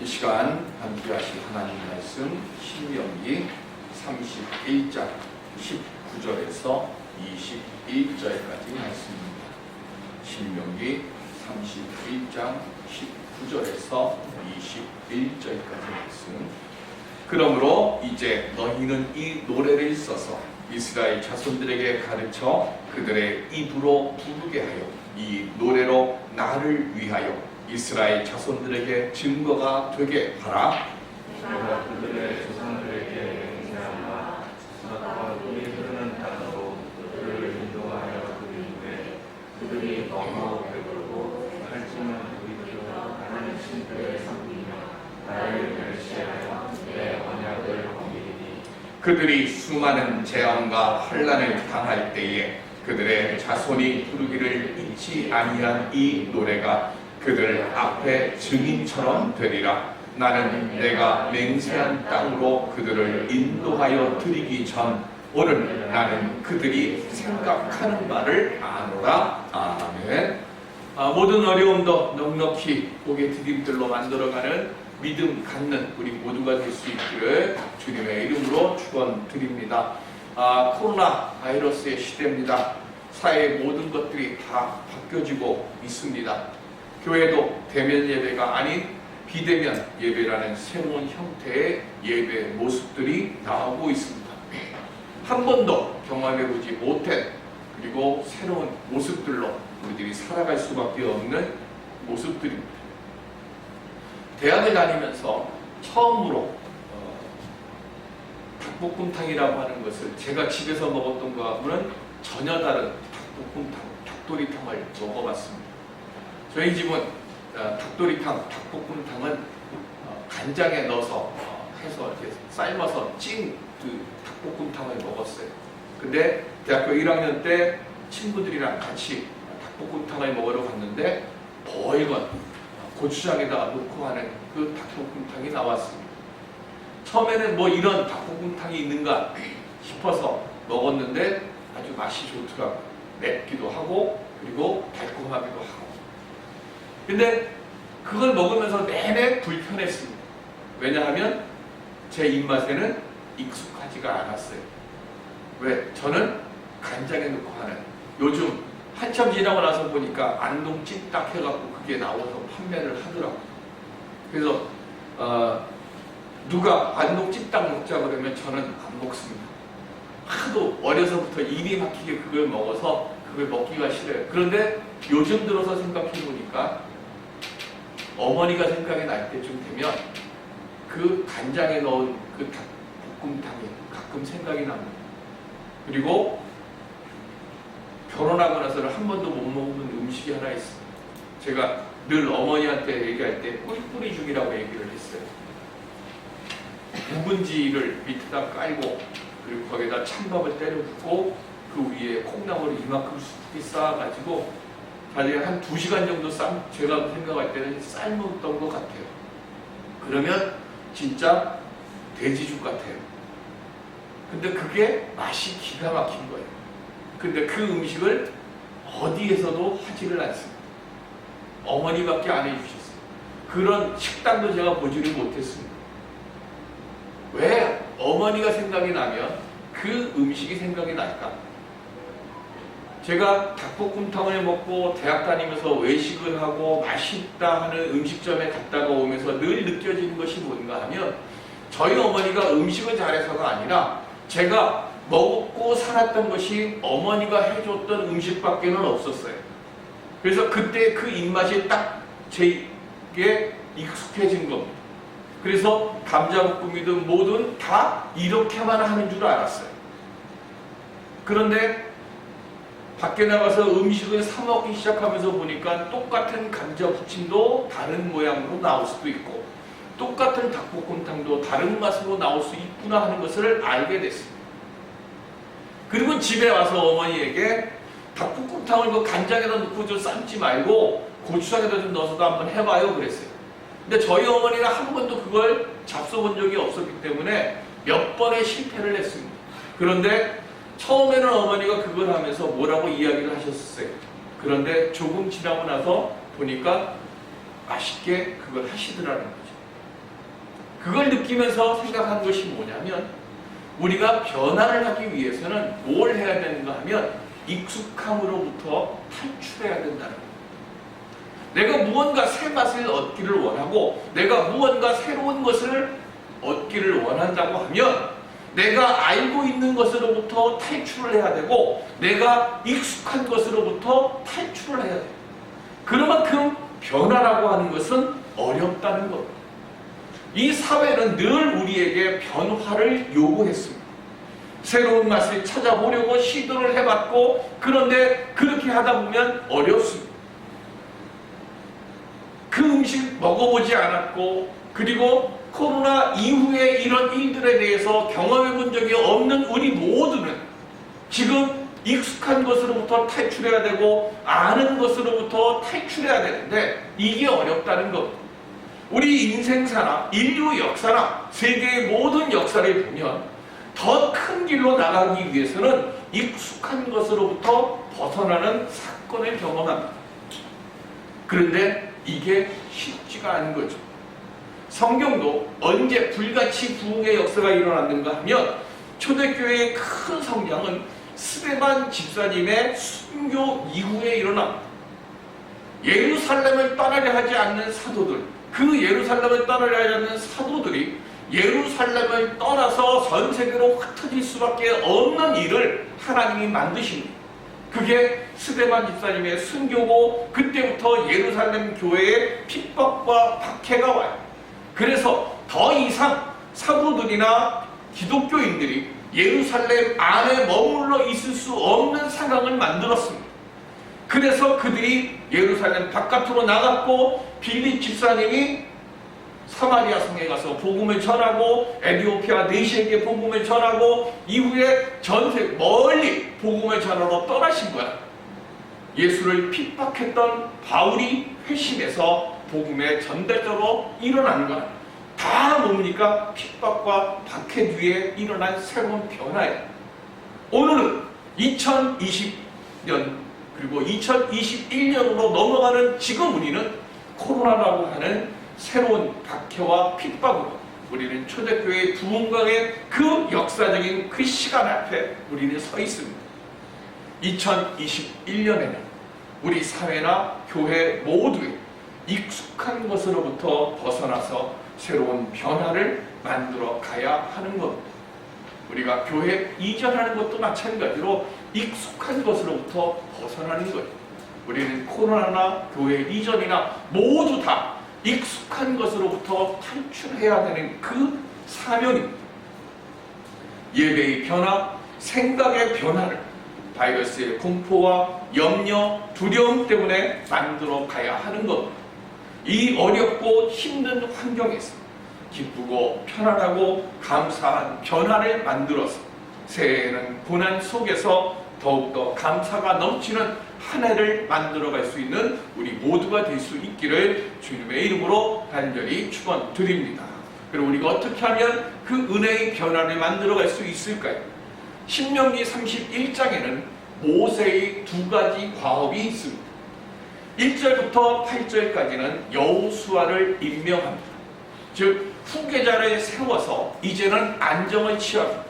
이 시간 함께 하실 하나님 말씀 신명기 31장 19절에서 21절까지 말씀입니다. 신명기 31장 19절에서 21절까지 말씀. 그러므로 이제 너희는 이 노래를 써서 이스라엘 자손들에게 가르쳐 그들의 입으로 부르게 하여 이 노래로 나를 위하여 이스라엘 자손들에게 증거가 되게 하라. 내가 그들의 조상들에게 맹세하노라. 너가 우리 흐르는 땅으로 그들을 인도하여 그리되 그들이 너무 배부르고 살찌는 우리들로 다른 신들을 섬기며 나를 멸시하여 내 언약을 어기리니 그들이 수많은 재앙과 환난을 당할 때에 그들의 자손이 부르기를 잊지 아니한 이 노래가 그들 앞에 증인처럼 되리라. 나는 내가 맹세한 땅으로 그들을 인도하여 드리기 전 오늘 나는 그들이 생각하는 바를 아노라. 아멘. 모든 어려움도 넉넉히 고개 디딤들로 만들어가는 믿음 갖는 우리 모두가 될 수 있기를 주님의 이름으로 축원드립니다. 코로나 바이러스의 시대입니다. 사회의 모든 것들이 다 바뀌어지고 있습니다. 교회도 대면 예배가 아닌 비대면 예배라는 새로운 형태의 예배 모습들이 나오고 있습니다. 한 번도 경험해보지 못한 그리고 새로운 모습들로 우리들이 살아갈 수밖에 없는 모습들입니다. 대학을 다니면서 처음으로 닭볶음탕이라고 하는 것을 제가 집에서 먹었던 거하고는 전혀 다른 닭볶음탕, 닭도리탕을 먹어봤습니다. 저희 집은 닭도리탕, 닭볶음탕은 간장에 넣어서 해서 이렇게 삶아서 찐 그 닭볶음탕을 먹었어요. 근데 대학교 1학년 때 친구들이랑 같이 닭볶음탕을 먹으러 갔는데 벌건 고추장에다가 넣고 하는 그 닭볶음탕이 나왔습니다. 처음에는 뭐 이런 닭볶음탕이 있는가 싶어서 먹었는데 아주 맛이 좋더라고요. 맵기도 하고 그리고 달콤하기도 하고. 근데 그걸 먹으면서 내내 불편했습니다. 왜냐하면 제 입맛에는 익숙하지가 않았어요. 왜? 저는 간장에 넣고 하는 요즘 한참 지나고 나서 보니까 안동 찜닭 해갖고 그게 나와서 판매를 하더라고요. 그래서 누가 안동 찜닭 먹자 그러면 저는 안 먹습니다. 하도 어려서부터 입이 막히게 그걸 먹어서 그걸 먹기가 싫어요. 그런데 요즘 들어서 생각해 보니까 어머니가 생각이 날 때쯤 되면 그 간장에 넣은 그 닭볶음탕이 가끔 생각이 납니다. 그리고 결혼하고 나서는 한 번도 못 먹은 음식이 하나 있습니다. 제가 늘 어머니한테 얘기할 때 꿀뿌리죽이라고 얘기를 했어요. 묵은지를 밑에다 깔고 그리고 거기에다 찬밥을 때려 붓고 그 위에 콩나물을 이만큼 쑥 쌓아가지고 한 2시간 정도 제가 생각할 때는 삶았던 것 같아요. 그러면 진짜 돼지죽 같아요. 근데 그게 맛이 기가 막힌 거예요. 근데 그 음식을 어디에서도 하지를 않습니다. 어머니밖에 안 해주셨어요. 그런 식당도 제가 보지를 못했습니다. 왜 어머니가 생각이 나면 그 음식이 생각이 날까? 제가 닭볶음탕을 먹고 대학 다니면서 외식을 하고 맛있다 하는 음식점에 갔다가 오면서 늘 느껴지는 것이 뭔가 하면 저희 어머니가 음식을 잘해서가 아니라 제가 먹고 살았던 것이 어머니가 해줬던 음식밖에는 없었어요. 그래서 그때 그 입맛이 딱 제게 익숙해진 겁니다. 그래서 감자볶음이든 뭐든 다 이렇게만 하는 줄 알았어요. 그런데 밖에 나가서 음식을 사 먹기 시작하면서 보니까 똑같은 감자부침도 다른 모양으로 나올 수도 있고 똑같은 닭볶음탕도 다른 맛으로 나올 수 있구나 하는 것을 알게 됐습니다. 그리고 집에 와서 어머니에게 닭볶음탕을 그 간장에다 넣고 좀 삶지 말고 고추장에다 좀 넣어서도 한번 해봐요 그랬어요. 근데 저희 어머니는 한 번도 그걸 잡숴본 적이 없었기 때문에 몇 번의 실패를 했습니다. 그런데 처음에는 어머니가 그걸 하면서 뭐라고 이야기를 하셨어요. 그런데 조금 지나고 나서 보니까 맛있게 그걸 하시더라는 거죠. 그걸 느끼면서 생각한 것이 뭐냐면 우리가 변화를 하기 위해서는 뭘 해야 되는가 하면 익숙함으로부터 탈출해야 된다는 거예요. 내가 무언가 새 맛을 얻기를 원하고 내가 무언가 새로운 것을 얻기를 원한다고 하면 내가 알고 있는 것으로부터 탈출을 해야 되고 내가 익숙한 것으로부터 탈출을 해야 돼요. 그만큼 변화라고 하는 것은 어렵다는 겁니다. 이 사회는 늘 우리에게 변화를 요구했습니다. 새로운 맛을 찾아보려고 시도를 해봤고 그런데 그렇게 하다 보면 어렵습니다. 그 음식 먹어보지 않았고 그리고 코로나 이후에 이런 일들에 대해서 경험해 본 적이 없는 우리 모두는 지금 익숙한 것으로부터 탈출해야 되고 아는 것으로부터 탈출해야 되는데 이게 어렵다는 겁니다. 우리 인생사나 인류 역사나 세계의 모든 역사를 보면 더 큰 길로 나가기 위해서는 익숙한 것으로부터 벗어나는 사건을 경험합니다. 그런데 이게 쉽지가 않은 거죠. 성경도 언제 불같이 부흥의 역사가 일어났는가 하면 초대교회의 큰 성장은 스데반 집사님의 순교 이후에 일어납니다. 예루살렘을 떠나려 하지 않는 사도들, 그 예루살렘을 떠나려 하지 않는 사도들이 예루살렘을 떠나서 전 세계로 흩어질 수밖에 없는 일을 하나님이 만드십니다. 그게 스데반 집사님의 순교고 그때부터 예루살렘 교회에 핍박과 박해가 와요. 그래서 더 이상 사도들이나 기독교인들이 예루살렘 안에 머물러 있을 수 없는 상황을 만들었습니다. 그래서 그들이 예루살렘 바깥으로 나갔고 빌립 집사님이 사마리아 성에 가서 복음을 전하고 에티오피아 내시에게 복음을 전하고 이후에 전세 멀리 복음을 전하러 떠나신 거야. 예수를 핍박했던 바울이 회심해서 복음의 전달자로 일어난 거야. 다 뭡니까? 핍박과 박해 뒤에 일어난 새로운 변화예요. 오늘은 2020년 그리고 2021년으로 넘어가는 지금 우리는 코로나라고 하는 새로운 박해와 핍박으로 우리는 초대교회의 부흥강의 그 역사적인 그 시간 앞에 우리는 서 있습니다. 2021년에는 우리 사회나 교회 모두에 익숙한 것으로부터 벗어나서 새로운 변화를 만들어 가야 하는 겁니다. 우리가 교회 이전하는 것도 마찬가지로 익숙한 것으로부터 벗어나는 거예요. 우리는 코로나나 교회 이전이나 모두 다 익숙한 것으로부터 탈출해야 되는 그 사명입니다. 예배의 변화, 생각의 변화를 바이러스의 공포와 염려, 두려움 때문에 만들어 가야 하는 겁니다. 이 어렵고 힘든 환경에서 기쁘고 편안하고 감사한 변화를 만들어서 새해에는 고난 속에서 더욱더 감사가 넘치는 한 해를 만들어갈 수 있는 우리 모두가 될 수 있기를 주님의 이름으로 간절히 축원드립니다. 그리고 우리가 어떻게 하면 그 은혜의 변화를 만들어갈 수 있을까요? 신명기 31장에는 모세의 두 가지 과업이 있습니다. 1절부터 8절까지는 여호수아를 임명합니다. 즉 후계자를 세워서 이제는 안정을 취합니다.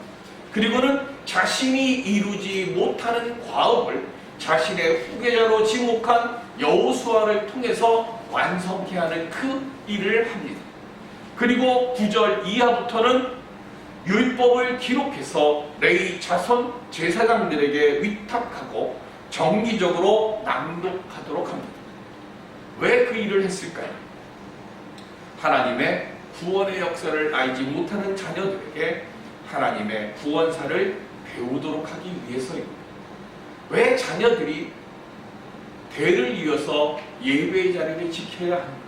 그리고는 자신이 이루지 못하는 과업을 자신의 후계자로 지목한 여호수아를 통해서 완성케 하는 그 일을 합니다. 그리고 9절 이하부터는 율법을 기록해서 레위 자손 제사장들에게 위탁하고 정기적으로 낭독하도록 합니다. 왜 그 일을 했을까요? 하나님의 구원의 역사를 알지 못하는 자녀들에게 하나님의 구원사를 배우도록 하기 위해서입니다. 왜 자녀들이 대를 이어서 예배의 자리를 지켜야 합니까?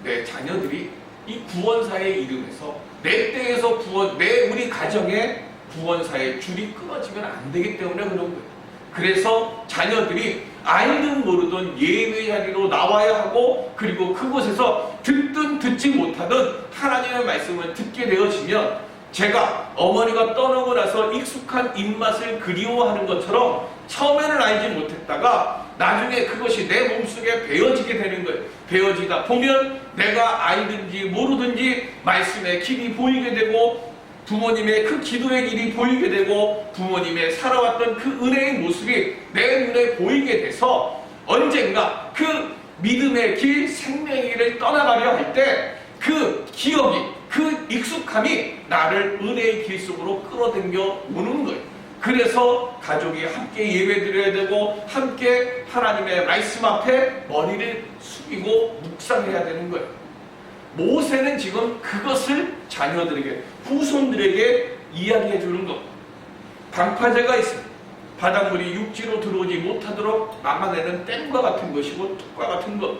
내 자녀들이 이 구원사의 이름에서 내 때에서 우리 가정의 구원사의 줄이 끊어지면 안 되기 때문에 그런 거예요. 그래서 자녀들이 알든 모르든 예배 자리로 나와야 하고 그리고 그곳에서 듣든 듣지 못하든 하나님의 말씀을 듣게 되어지면 제가 어머니가 떠나고 나서 익숙한 입맛을 그리워하는 것처럼 처음에는 알지 못했다가 나중에 그것이 내 몸속에 배어지게 되는 거예요. 배어지다 보면 내가 알든지 모르든지 말씀의 길이 보이게 되고 부모님의 그 기도의 길이 보이게 되고 부모님의 살아왔던 그 은혜의 모습이 내 눈에 보이게 돼서 언젠가 그 믿음의 길, 생명의 길을 떠나가려 할 때 그 기억이, 그 익숙함이 나를 은혜의 길 속으로 끌어당겨 오는 거예요. 그래서 가족이 함께 예배드려야 되고 함께 하나님의 말씀 앞에 머리를 숙이고 묵상해야 되는 거예요. 모세는 지금 그것을 자녀들에게, 후손들에게 이야기해 주는 것. 방파제가 있습니다. 바닷물이 육지로 들어오지 못하도록 막아내는 댐과 같은 것이고 툭과 같은 것.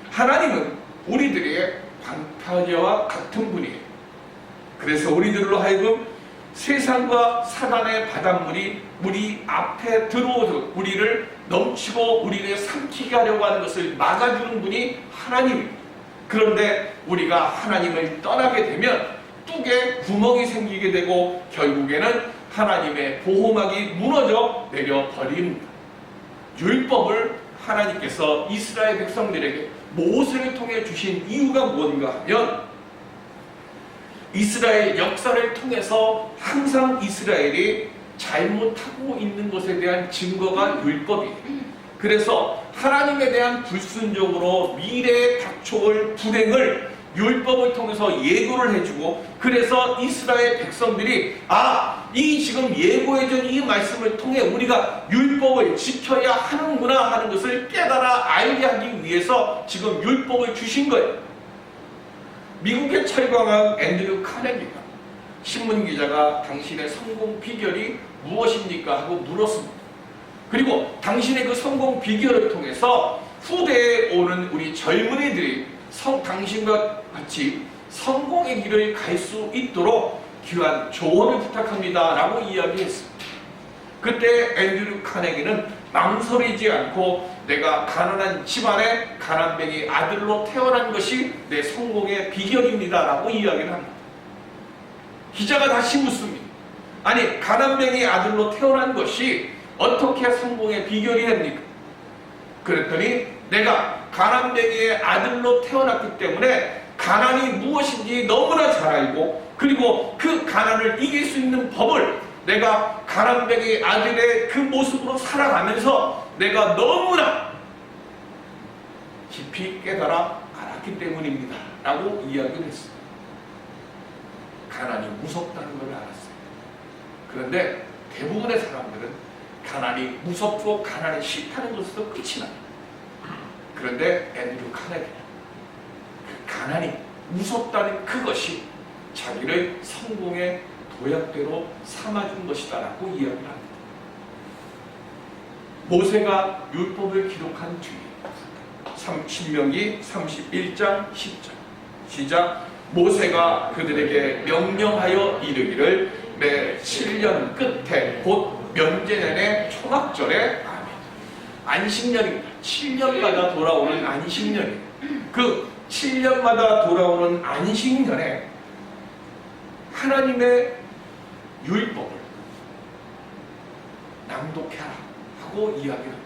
하나님은 우리들의 방파제와 같은 분이에요. 그래서 우리들로 하여금 세상과 사단의 바닷물이 우리 앞에 들어오도록 우리를 넘치고 우리를 삼키게 하려고 하는 것을 막아주는 분이 하나님입니다. 그런데 우리가 하나님을 떠나게 되면 뚝에 구멍이 생기게 되고 결국에는 하나님의 보호막이 무너져 내려버립니다. 율법을 하나님께서 이스라엘 백성들에게 모세를 통해 주신 이유가 뭔가 하면 이스라엘 역사를 통해서 항상 이스라엘이 잘못하고 있는 것에 대한 증거가 율법이에요. 그래서 하나님에 대한 불순종으로 미래에 닥쳐올 불행을 율법을 통해서 예고를 해주고, 그래서 이스라엘 백성들이 이 지금 예고해준 이 말씀을 통해 우리가 율법을 지켜야 하는구나 하는 것을 깨달아 알게 하기 위해서 지금 율법을 주신 거예요. 미국의 철강학 앤드류 카네기가 신문기자가 당신의 성공 비결이 무엇입니까? 하고 물었습니다. 그리고 당신의 그 성공 비결을 통해서 후대에 오는 우리 젊은이들이 당신과 같이 성공의 길을 갈 수 있도록 귀한 조언을 부탁합니다 라고 이야기했습니다. 그때 앤드류 카네기는 망설이지 않고 내가 가난한 집안의 가난뱅이 아들로 태어난 것이 내 성공의 비결입니다 라고 이야기를 합니다. 기자가 다시 묻습니다. 아니, 가난뱅이 아들로 태어난 것이 어떻게 성공의 비결이 됩니까? 그랬더니 내가 가난뱅이의 아들로 태어났기 때문에 가난이 무엇인지 너무나 잘 알고, 그리고 그 가난을 이길 수 있는 법을 내가 가난뱅이 아들의 그 모습으로 살아가면서 내가 너무나 깊이 깨달아 알았기 때문입니다 라고 이야기를 했습니다. 가난이 무섭다는 걸 알았어요. 그런데 대부분의 사람들은 가난이 무섭고 가난이 싫다는 것으로 끝이 납니다. 그런데 앤드류 카네기는 그 가난이 무섭다는 그것이 자기를 성공의 도약대로 삼아준 것이다 라고 이야기를 합니다. 모세가 율법을 기록한 뒤에 신명기 31장 10절 시작. 모세가 그들에게 명령하여 이르기를 매 7년 끝에 곧 면제년의 초막절에 안식년입니다. 7년마다 돌아오는 안식년이에요. 그 7년마다 돌아오는 안식년에 하나님의 율법을 낭독해라 하고 이야기합니다.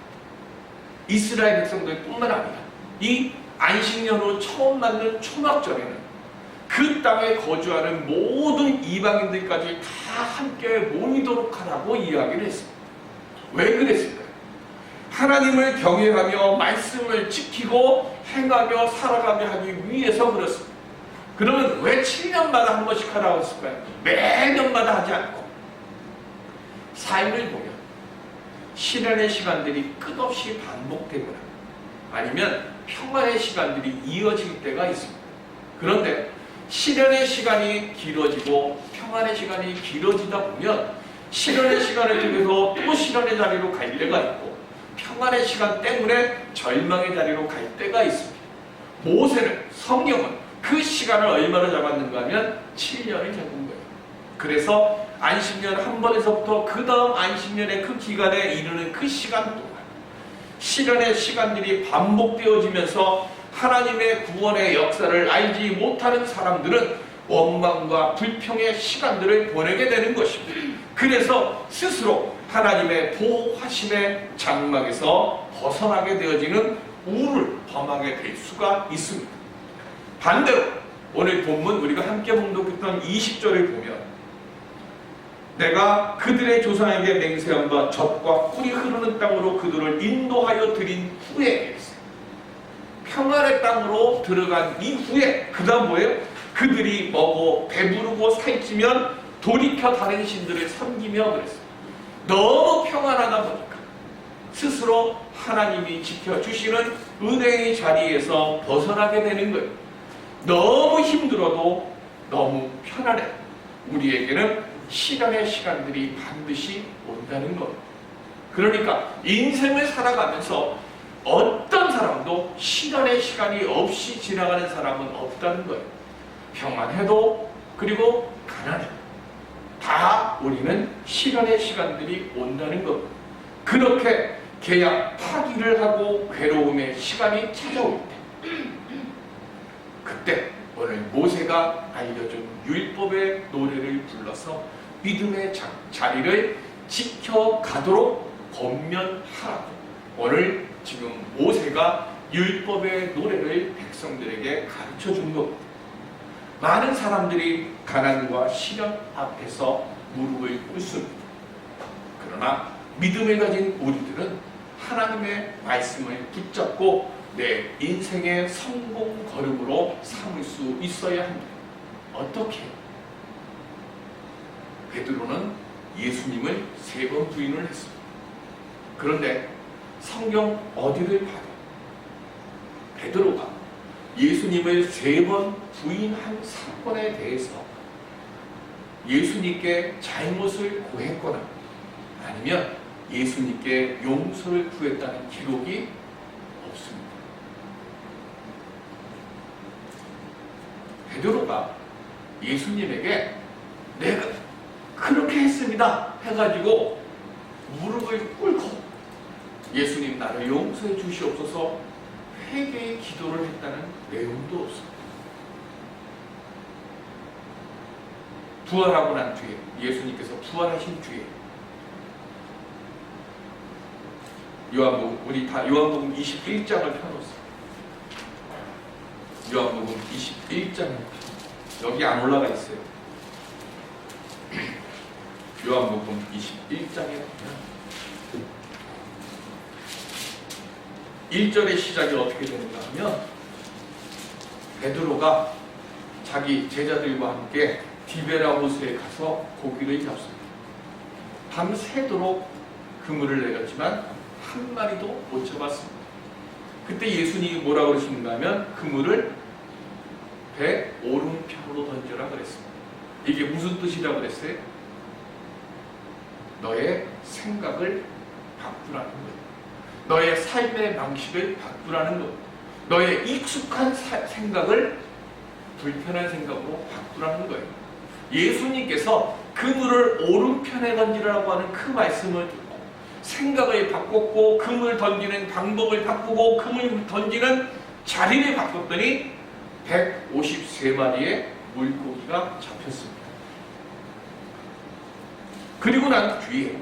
이스라엘 백성들뿐만 아니라 이 안식년으로 처음 맞는 초막절에는 그 땅에 거주하는 모든 이방인들까지 다 함께 모이도록 하라고 이야기를 했습니다. 왜 그랬을까요? 하나님을 경외하며 말씀을 지키고 행하며 살아가며 하기 위해서 그렇습니다. 그러면 왜 7년마다 한 번씩 하라고 했을까요? 매년마다 하지 않고 삶을 보면 시련의 시간들이 끝없이 반복되거나 아니면 평안의 시간들이 이어질 때가 있습니다. 그런데 시련의 시간이 길어지고 평안의 시간이 길어지다 보면 시련의 시간을 통해서 또 시련의 자리로 갈 때가 있고 평안의 시간 때문에 절망의 자리로 갈 때가 있습니다. 모세는, 성경은 그 시간을 얼마나 잡았는가 하면 7년을 잡은 거예요. 그래서 안식년 한 번에서부터 그 다음 안식년의 그 기간에 이르는 그 시간 동안 시련의 시간들이 반복되어지면서 하나님의 구원의 역사를 알지 못하는 사람들은 원망과 불평의 시간들을 보내게 되는 것입니다. 그래서 스스로 하나님의 보호하심의 장막에서 벗어나게 되어지는 우를 범하게 될 수가 있습니다. 반대로 오늘 본문 우리가 함께 봉독했던 20절을 보면 내가 그들의 조상에게 맹세한 바 젖과 꿀이 흐르는 땅으로 그들을 인도하여 드린 후에 평안의 땅으로 들어간 이후에 그 다음 뭐예요? 그들이 먹어 배부르고 살찌면 돌이켜 다른 신들을 섬기며 그랬어요. 너무 평안하다 보니까 스스로 하나님이 지켜주시는 은혜의 자리에서 벗어나게 되는 거예요. 너무 힘들어도 너무 편안해. 우리에게는 시간의 시간들이 반드시 온다는 거예요. 그러니까 인생을 살아가면서 어떤 사람도 시간의 시간이 없이 지나가는 사람은 없다는 거예요. 평안해도 그리고 가난해. 다 우리는 시간의 시간들이 온다는 것. 그렇게 계약 파기를 하고 괴로움의 시간이 찾아올 때 그때 오늘 모세가 알려준 율법의 노래를 불러서 믿음의 자리를 지켜가도록 권면하라고 오늘 지금 모세가 율법의 노래를 백성들에게 가르쳐 준 겁니다. 많은 사람들이 가난과 시련 앞에서 무릎을 꿇습니다. 그러나 믿음을 가진 우리들은 하나님의 말씀을 붙잡고 내 인생의 성공 걸음으로 삼을 수 있어야 합니다. 어떻게? 베드로는 예수님을 3번 부인을 했습니다. 그런데 성경 어디를 봐도 베드로가 예수님을 3번 부인한 사건에 대해서 예수님께 잘못을 고했거나 아니면 예수님께 용서를 구했다는 기록이 없습니다. 베드로가 예수님에게 내가 그렇게 했습니다 해가지고 무릎을 꿇고 예수님 나를 용서해 주시옵소서 회개의 기도를 했다는 내용도 없습니다. 부활하고 난 뒤에 예수님께서 부활하신 뒤에 요한복음 우리 다 요한복음 21장을 펴놓습니다. 요한복음 21장 여기 안 올라가 있어요. 요한복음 21장에 보면 1절의 시작이 어떻게 되는가 하면 베드로가 자기 제자들과 함께 디베라 호수에 가서 고기를 잡습니다. 밤새도록 그물을 내렸지만 한 마리도 못 잡았습니다. 그때 예수님이 뭐라고 그러시는가 하면 그물을 배 오른편으로 던져라 그랬습니다. 이게 무슨 뜻이라고 그랬어요? 너의 생각을 바꾸라는 거예요. 너의 삶의 방식을 바꾸라는 거예요. 너의 익숙한 생각을 불편한 생각으로 바꾸라는 거예요. 예수님께서 그물을 오른편에 던지라고 하는 그 말씀을 듣고 생각을 바꿨고 그물 던지는 방법을 바꾸고 그물 던지는 자리를 바꿨더니 153마리의 물고기가 잡혔습니다. 그리고 난 뒤에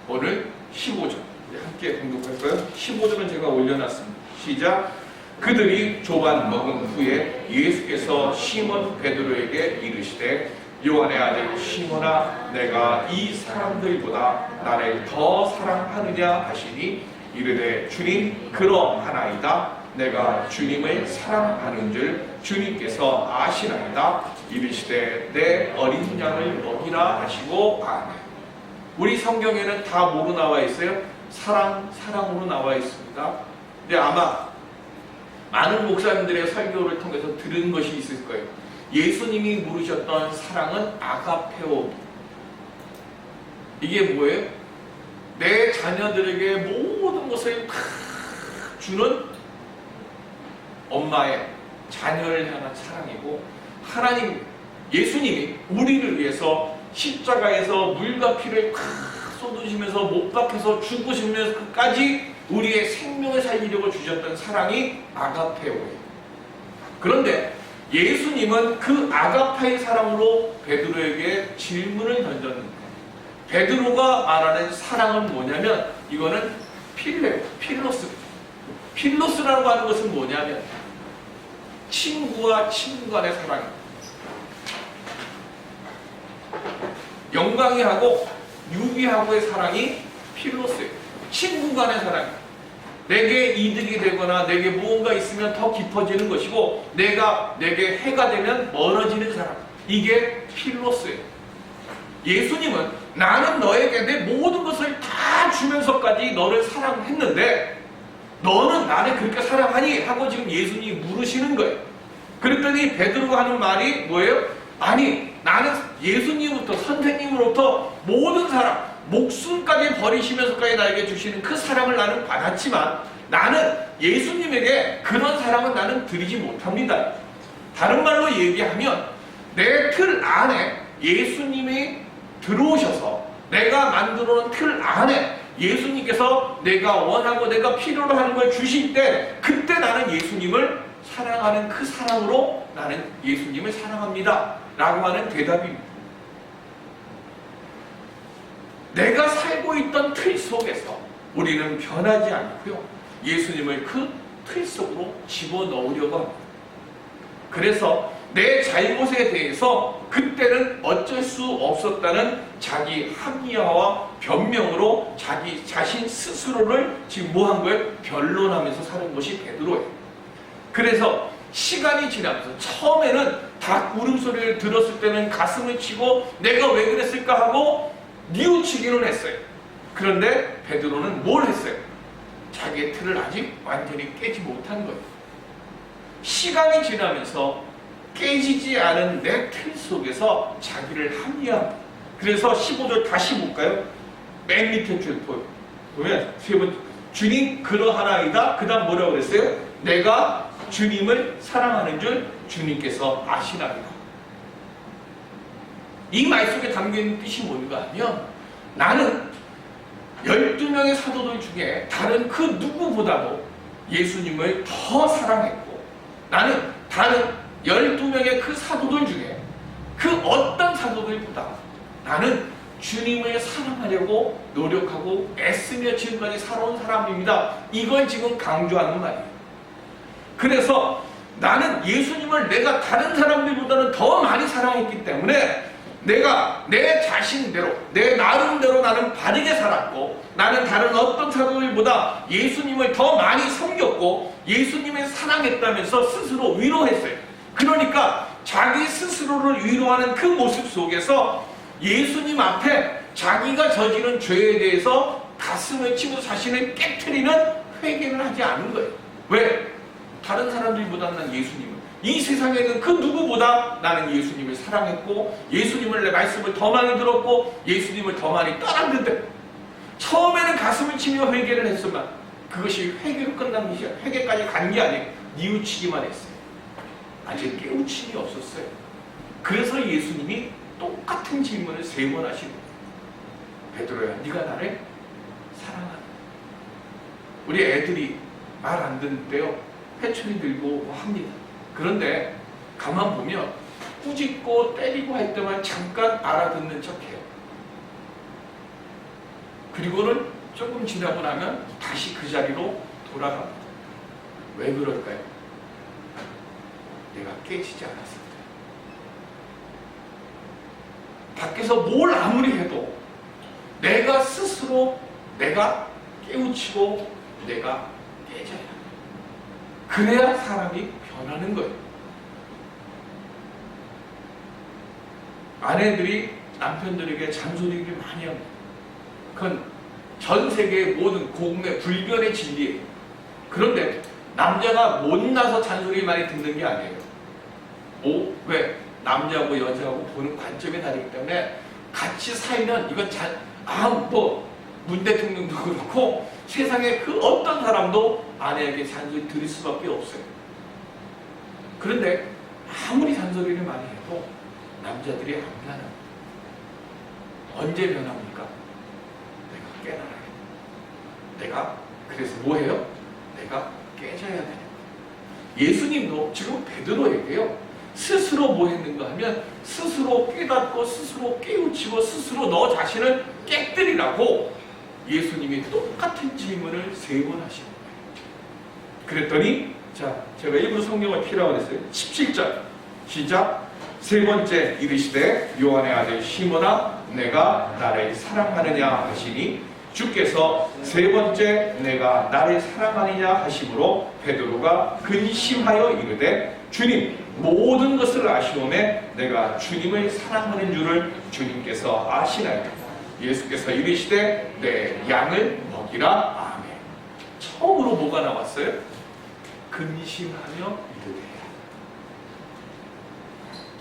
오늘 15절 함께 공독할까요? 15절은 제가 올려놨습니다. 시작. 그들이 조반 먹은 후에 예수께서 시몬 베드로에게 이르시되 요한의 아들 시몬아 내가 이 사람들보다 나를 더 사랑하느냐 하시니 이르되 주님 그러하나이다. 내가 주님을 사랑하는 줄 주님께서 아시나이다. 이르시되 내 어린 양을 먹이라 하시고 아멘. 우리 성경에는 다 뭐로 나와 있어요? 사랑으로 나와 있습니다. 근데 아마 많은 목사님들의 설교를 통해서 들은 것이 있을 거예요. 예수님이 물으셨던 사랑은 아가페오. 이게 뭐예요? 내 자녀들에게 모든 것을 주는 엄마의 자녀를 향한 사랑이고 하나님, 예수님이 우리를 위해서 십자가에서 물과 피를 쏟으시면서 못 박혀서 죽으시면서까지 우리의 생명을 살리려고 주셨던 사랑이 아가페오예요. 그런데 예수님은 그 아가페의 사랑으로 베드로에게 질문을 던졌는데 베드로가 말하는 사랑은 뭐냐면 이거는 필레오, 필로스. 필로스라고 하는 것은 뭐냐면 친구와 친구 간의 사랑입니다. 영광이하고 유비하고의 사랑이 필로스예요. 친구 간의 사랑입니다. 내게 이득이 되거나 내게 무언가 있으면 더 깊어지는 것이고 내게 해가 되면 멀어지는 사랑. 이게 필로스예요. 예수님은 나는 너에게 내 모든 것을 다 주면서까지 너를 사랑했는데 너는 나를 그렇게 사랑하니? 하고 지금 예수님이 물으시는 거예요. 그랬더니 베드로가 하는 말이 뭐예요? 아니, 나는 예수님부터 선생님으로부터 모든 사랑, 목숨까지 버리시면서까지 나에게 주시는 그 사랑을 나는 받았지만 나는 예수님에게 그런 사랑은 나는 드리지 못합니다. 다른 말로 얘기하면 내 틀 안에 예수님이 들어오셔서 내가 만들어 놓은 틀 안에 예수님께서 내가 원하고 내가 필요로 하는 걸 주실 때 그때 나는 예수님을 사랑하는 그 사랑으로 나는 예수님을 사랑합니다 라고 하는 대답입니다. 내가 살고 있던 틀 속에서 우리는 변하지 않고요. 예수님을 그 틀 속으로 집어넣으려고 합니다. 그래서 내 잘못에 대해서 그때는 어쩔 수 없었다는 자기 합리화와 변명으로 자기 자신 스스로를 지금 뭐한 거예요? 변론하면서 사는 것이 베드로예요. 그래서 시간이 지나면서 처음에는 닭 울음소리를 들었을 때는 가슴을 치고 내가 왜 그랬을까 하고 뉘우치기는 했어요. 그런데 베드로는 뭘 했어요? 자기의 틀을 아직 완전히 깨지 못한 거예요. 시간이 지나면서 깨지지 않은 내 틀 속에서 자기를 합리합니다. 그래서 15절 다시 볼까요? 맨 밑에 줄 보면 세 번째 주님 그러하나이다. 그 다음 뭐라고 그랬어요? 내가 주님을 사랑하는 줄 주님께서 아시나이다. 이 말 속에 담겨있는 뜻이 뭔가 하면 나는 12명의 사도들 중에 다른 그 누구보다도 예수님을 더 사랑했고 나는 다른 12명의 그 사도들 중에 그 어떤 사도들보다 나는 주님을 사랑하려고 노력하고 애쓰며 지금까지 살아온 사람입니다. 이걸 지금 강조하는 말이에요. 그래서 나는 예수님을 내가 다른 사람들보다는 더 많이 사랑했기 때문에 내가 내 자신대로 내 나름대로 나는 바르게 살았고 나는 다른 어떤 사람들보다 예수님을 더 많이 섬겼고 예수님을 사랑했다면서 스스로 위로했어요. 그러니까 자기 스스로를 위로하는 그 모습 속에서 예수님 앞에 자기가 저지른 죄에 대해서 가슴을 치고 자신을 깨트리는 회개를 하지 않은 거예요. 왜? 다른 사람들보다는 난 예수님을 이 세상에 있는 그 누구보다 나는 예수님을 사랑했고 예수님을 내 말씀을 더 많이 들었고 예수님을 더 많이 따랐는데 처음에는 가슴을 치며 회개를 했지만 그것이 회개로 끝난 것이 아니라 회개까지 간 게 아니에요. 뉘우치기만 했어요. 아직 깨우침이 없었어요. 그래서 예수님이 똑같은 질문을 3번 하시고 베드로야 네가 나를 사랑하나? 우리 애들이 말 안 듣는 때요 회초리 들고 합니다. 그런데 가만 보면 꾸짖고 때리고 할 때만 잠깐 알아듣는 척해요. 그리고는 조금 지나고 나면 다시 그 자리로 돌아갑니다. 왜 그럴까요? 내가 깨지지 않았을 때 밖에서 뭘 아무리 해도 내가 스스로 내가 깨우치고 내가 깨져야 해. 그래야 사람이 변하는 거예요. 아내들이 남편들에게 잔소리를 많이 합니다. 그건 전 세계의 모든 공매 불변의 진리예요. 그런데 남자가 못나서 잔소리 많이 듣는 게 아니에요. 왜? 남자하고 여자하고 보는 관점이 다르기 때문에 같이 살면 이건 문 대통령도 그렇고 세상에 그 어떤 사람도 아내에게 잔소리 들을 수밖에 없어요. 그런데 아무리 잔소리를 많이 해도 남자들이 안 변합니다. 언제 변합니까? 내가 깨달아야 돼. 내가 그래서 뭐해요? 내가 깨져야 돼. 예수님도 지금 베드로에게요 스스로 뭐 했는가 하면 스스로 깨닫고 스스로 깨우치고 스스로 너 자신을 깨뜨리라고 예수님이 똑같은 질문을 3번 하신 거예요. 그랬더니 자, 제가 일부 성경을 피라고 했어요. 17절 시작. 3번째 이르시되 요한의 아들 시몬아 내가 나를 사랑하느냐 하시니 주께서 3번째 내가 나를 사랑하느냐 하심으로 베드로가 근심하여 이르되 주님 모든 것을 아시오매 내가 주님을 사랑하는 줄을 주님께서 아시나이다. 예수께서 이르시되 내 양을 먹이라. 아멘. 처음으로 뭐가 나왔어요? 근심하며 이르되.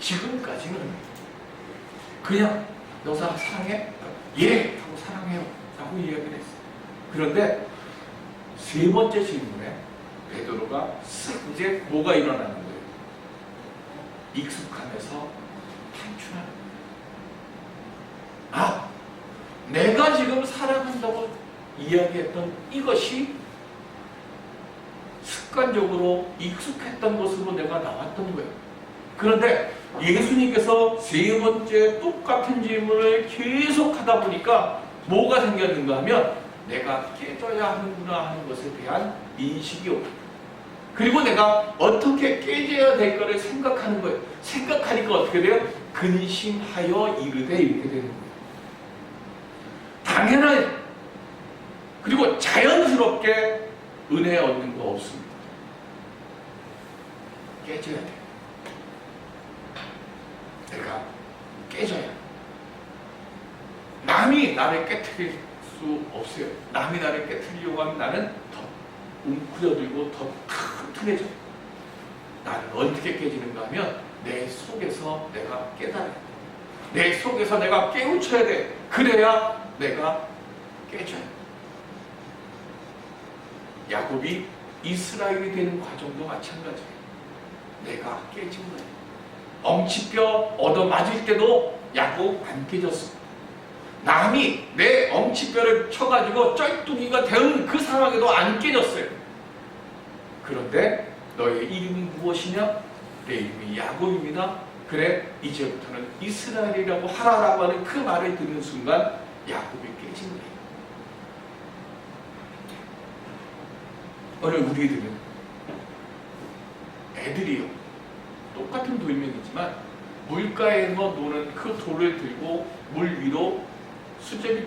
지금까지는 그냥 너 사랑해? 예! 하고 사랑해요 라고 이야기를 했어요. 그런데 3번째 질문에 베드로가 쓱 이제 뭐가 일어나는 거예요? 익숙함에서 탈출하는 거예요. 아! 내가 지금 사랑한다고 이야기했던 이것이 습관적으로 익숙했던 것으로 내가 나왔던 거예요. 그런데 예수님께서 3번째 똑같은 질문을 계속 하다 보니까 뭐가 생겼는가 하면 내가 깨져야 하는구나 하는 것에 대한 인식이 오고 그리고 내가 어떻게 깨져야 될까를 생각하는 거예요. 생각하니까 어떻게 돼요? 근심하여 이르되 이렇게 되는 거예요. 당연하게 그리고 자연스럽게 은혜 얻는 거 없습니다. 깨져야 돼요. 내가 깨져야 돼요. 남이 나를 깨트릴 수 없어요. 남이 나를 깨트리려고 하면 나는 더 웅크려들고 더 튼튼해져요. 나는 어떻게 깨지는가 하면 내 속에서 내가 깨달아야 돼. 내 속에서 내가 깨우쳐야 돼. 그래야 내가 깨져요. 야곱이 이스라엘이 되는 과정도 마찬가지예요. 내가 깨진 거예요. 엉치뼈 얻어맞을 때도 야곱 안 깨졌습니다. 남이 내 엉치뼈를 쳐가지고 쩔뚝이가 된 그 상황에도 안 깨졌어요. 그런데 너의 이름이 무엇이냐? 내 이름이 야곱입니다. 그래 이제부터는 이스라엘이라고 하라라고 하는 그 말을 듣는 순간 야곱이 깨진 거예요. 오늘 우리들은 애들이요 똑같은 돌멩이지만 물가에서 노는 그 돌을 들고 물 위로 수제비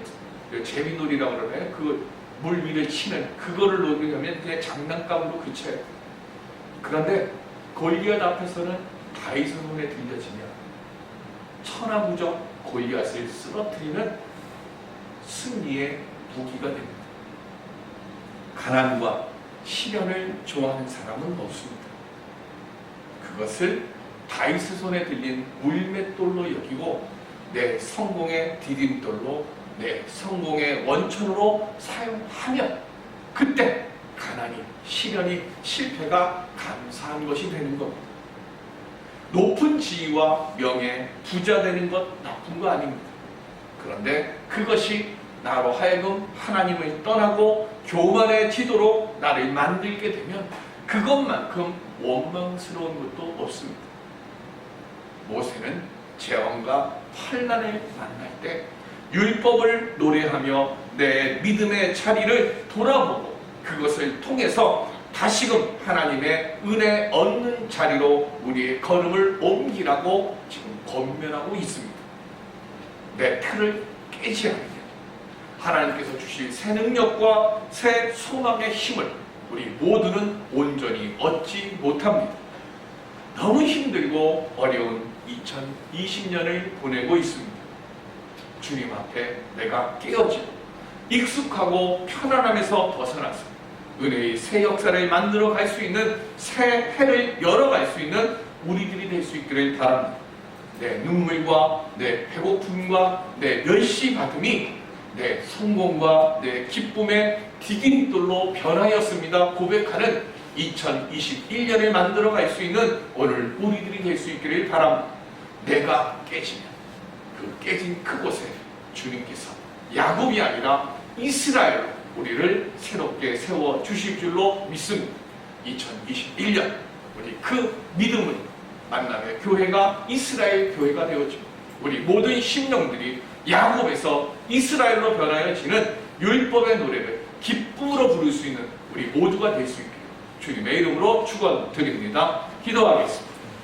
제비놀이라고 그러나요? 그 물 위를 치는 그거를 놓으려면 그냥 장난감으로 그쳐요. 그런데 골리앗 앞에서는 다윗의 손에 들려지면 천하무적 골리앗을 쓰러뜨리는 승리의 무기가 됩니다. 가난과 시련을 좋아하는 사람은 없습니다. 그것을 다윗의 손에 들린 물맷돌로 여기고 내 성공의 디딤돌로 내 성공의 원천으로 사용하면 그때 가난이, 시련이, 실패가 감사한 것이 되는 겁니다. 높은 지위와 명예, 부자 되는 것 나쁜 거 아닙니다. 그런데 그것이 나로 하여금 하나님을 떠나고 교만해지도록 나를 만들게 되면 그것만큼 원망스러운 것도 없습니다. 모세는 재앙과 환난을 만날 때 율법을 노래하며 내 믿음의 자리를 돌아보고 그것을 통해서 다시금 하나님의 은혜 얻는 자리로 우리의 걸음을 옮기라고 지금 권면하고 있습니다. 내 틀을 깨지 않으면 하나님께서 주실 새 능력과 새 소망의 힘을 우리 모두는 온전히 얻지 못합니다. 너무 힘들고 어려운 2020년을 보내고 있습니다. 주님 앞에 내가 깨어지고 익숙하고 편안함에서 벗어나서 은혜의 새 역사를 만들어 갈 수 있는 새 해를 열어갈 수 있는 우리들이 될 수 있기를 바랍니다. 내 눈물과 내 배고픔과 내 멸시 받음이 내 성공과 내 기쁨의 디딤돌로 변하였습니다. 고백하는 2021년을 만들어 갈 수 있는 오늘 우리들이 될 수 있기를 바랍니다. 내가 깨지면 그 깨진 그곳에 주님께서 야곱이 아니라 이스라엘로 우리를 새롭게 세워 주실 줄로 믿습니다. 2021년 우리 그 믿음을 만남의 교회가 이스라엘 교회가 되었죠. 우리 모든 심령들이 야곱에서 이스라엘로 변하여지는 율법의 노래를 기쁨으로 부를 수 있는 우리 모두가 될 수 있기를 주님의 이름으로 축원드립니다. 기도하겠습니다.